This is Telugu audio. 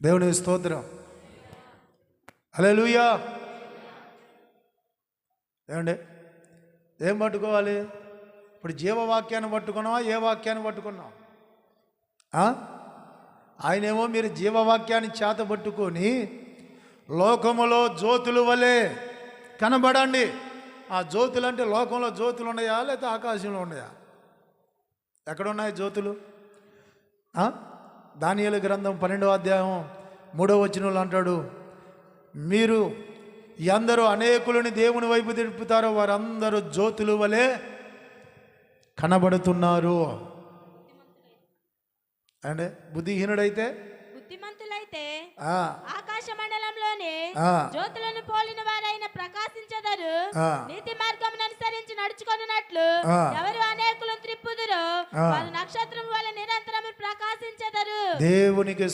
దేవుని స్తోత్రం. హల్లెలూయా. ఏమండి, ఏం పట్టుకోవాలి ఇప్పుడు? జీవవాక్యాన్ని పట్టుకున్నావా? ఏ వాక్యాన్ని పట్టుకున్నావు? ఆయనేమో మీరు జీవవాక్యాన్ని చేత పట్టుకొని లోకములో జ్యోతుల వలె కనబడండి. ఆ జ్యోతులు అంటే లోకంలో జ్యోతులు ఉన్నాయా లేకపోతే ఆకాశంలో ఉన్నాయా? ఎక్కడున్నాయి జ్యోతులు? దానియేలు గ్రంథం 12వ అధ్యాయం 3వ వచనంలో అంటాడు, మీరు ఎందరూ అనేకులని దేవుని వైపు తిప్పుతారో వారందరూ జ్యోతుల వలె కనబడుతున్నారు. అంటే బుద్ధిహీనుడైతే, బుద్ధిమంతులైతే ఆకాశ మండలంలోని జ్యోతులను పోలిన వారైన ప్రకాశించెదరు. నీతి మార్గమును అనుసరించి నడుచుకొనున్నట్లు ఎవరు అనేకులను త్రిప్పుదురో వారు నక్షత్రం వలె నిరంతరము ప్రకాశించెదరు. దేవునికి